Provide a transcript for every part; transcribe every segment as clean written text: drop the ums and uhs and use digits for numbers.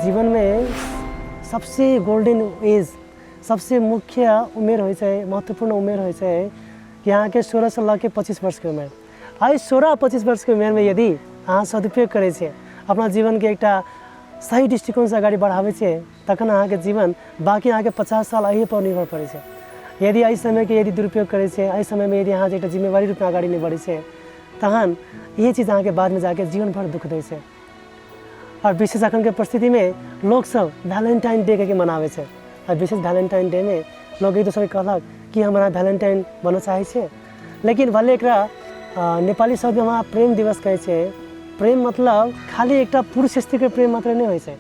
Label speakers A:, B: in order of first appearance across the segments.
A: जीवन में सबसे गोल्डन एज, सबसे मुख्य उमेर होइ छै, महत्वपूर्ण उमेर होइ छै कि यहाँ के 16 से लऽ के 25 वर्ष के उमेर। आई 16-25 वर्ष के उमेर में यदि अहाँ सदुपयोग करै छै, अपना जीवन के एकटा सही दृष्टिकोण से अगाडि बढ़ाबै छै, तखन अहाँ के जीवन बाकी अहाँ के 50 साल अही पर निर्भर पड़ै छै। यदि एहि समय के यदि दुरुपयोग करै छै, एहि समय में यदि अहाँ एकटा जिम्मेवारी रूप में अगाडि नहीं बढ़ै छै, तहन ये चीज अहाँ के बाद में जाके जीवन भर दुख दै छै। और विशेष अखन के परिस्थिति में लोग सब वैलेंटाइन डे के मनावे छै। और विशेष वैलेंटाइन डे में लोग एक दूसरे कहलक कि हमरा वैलेंटाइन बन चाहे छे, लेकिन भले एकरा नेपाली शब्द में प्रेम दिवस कहै छै। प्रेम मतलब खाली एकटा पुरुष स्त्री के प्रेम मात्र नहीं होइ छै,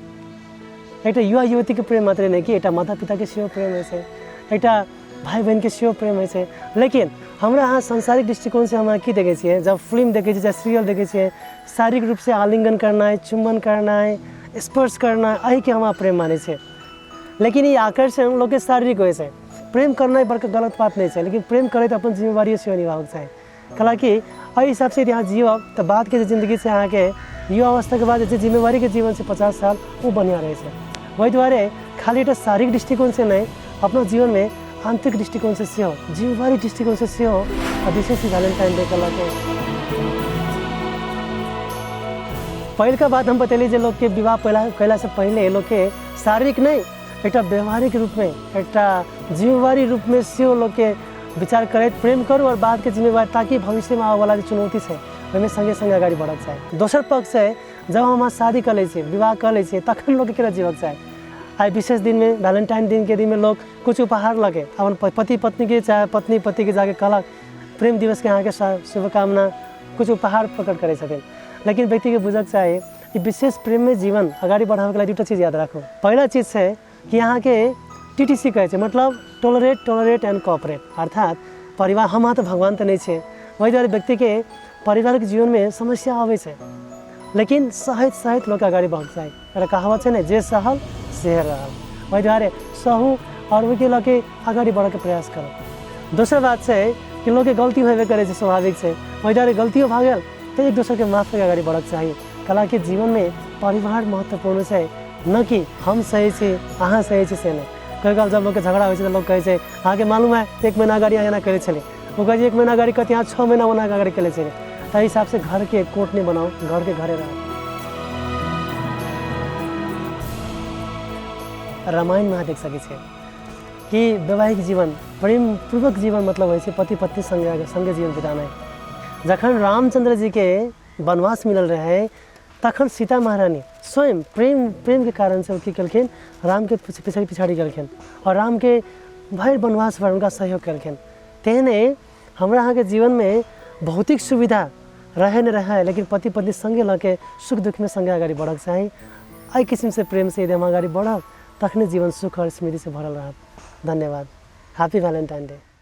A: एकटा युवा युवती के प्रेम मात्र नहीं कि एकटा माता पिता के सेहो प्रेम होइ छै, एकटा भाई बहन के सेहो प्रेम होइ छै। लेकिन हमरा यहाँ सांसारिक दृष्टिकोण से हम की देखे छियै, जब फिल्म देखे छियै, जब सीरियल देखे छियै, शारीरिक रूप से आलिंगन करना है, चुम्बन करना है, स्पर्श करना है, अही के हम प्रेम माने छे। लेकिन ये आकर्षण लोग के शारीरिक होइ छै। प्रेम करना ही बड़का गलत बात नहीं है, लेकिन प्रेम करे तो अपन जिम्मेवारी से निभावे चाहे। हालांकि एहि हिसाब से यहाँ जीव तो बाद के जिंदगी से अहाँ के युवा अवस्था के बाद जो जिम्मेवारी के जीवन से 50 साल वो बढ़िया रहे छै। वही द्वारे खाली एक शारीरिक दृष्टिकोण से नहीं, अपना जीवन में आंतरिक दृष्टिकोण से सेहो, जिम्मेवारी दृष्टिकोण से सेहो विशेष वैलेंटाइन डे के पहल का बात हम बतैली जे लोग के विवाह कैला से पहले लोग के शारीरिक नहीं, एक व्यवहारिक रूप में, एक जिम्मेवारी रूप में सेहो लोग के विचार करे, प्रेम करूँ और बाद के जिम्मेवारी, ताकि भविष्य में आने वाला जो चुनौती है वही संगे संगे आगे बढ़क चाहे। दोसर पक्ष है जब हम शादी कर ले, विवाह कर ले, तखन लोग के जीवक चाहे। आई विशेष दिन में वैलेंटाइन दिन के दिन में लोग कुछ उपहार लगे अपन पति पत्नी के, चाहे पत्नी पति के जाके कहलक प्रेम दिवस के यहाँ के शुभकामना, कुछ उपहार प्रकट करे सकें। लेकिन व्यक्ति के बुझक चाहे कि विशेष प्रेम में जीवन आगे बढ़ावे के लिए दूटा चीज़ याद रखो। पहला चीज़ है कि यहाँ के TTC कहे छै, मतलब टॉलरेट एंड कोऑपरेट, अर्थात परिवार हम तो भगवान तो नहीं है। वही द्वारा व्यक्ति के पारिवारिक जीवन में समस्या आवे छै, लेकिन सहित लोग आगे बढ़ जाए। एउटा कहावत है ना, जे सहल से रहल। वही द्वारा सहू और वही लगे आगे बढ़े के प्रयास करो। दूसरा बात है कि लोग के गलती होबे करे छै, स्वाभाविक है। वही द्वारा गलतियों भऽ गेल तो एक दूसरे के माफ करके आगे बढ़क चाहिए। हालांकि जीवन में परिवार महत्वपूर्ण है, न कि हम सही छे अहाँ सही छे से नहीं। कई बार जब लोग के झगड़ा हो तो लोग कहे छै अहाँ के मालूम है 1 महीना अगाडि यहाँ करे छले, वो कहे 1 महीना अगाडि कत यहाँ 6 महीना ओना अगाडि करे छले। तो हिसाब से घर के कोर्ट नहीं बनाओ, घर के घरे रहो। रामायण में देख सके छे कि वैवाहिक जीवन, प्रेम पूर्वक जीवन मतलब होइ छै पति पत्नी संगे जीवन बिताना। जखन रामचंद्र जी के वनवास मिलल रहे, तखन सीता महारानी स्वयं प्रेम के कारण से की कलखिन, राम के पिछाड़ी गलखिन और राम के भर वनवास भर उनका सहयोग कलखिन। तेहने हमरा अहाँ के जीवन में भौतिक सुविधा रहे न रहे, लेकिन पति पत्नी संगे लगे सुख दुख में संगे आगे बढ़क चाही। एहि किस्म से प्रेम से यदि हम आगे बढ़ब, तखने जीवन सुख और स्मृति से भरल रहत। धन्यवाद। Happy Valentine day.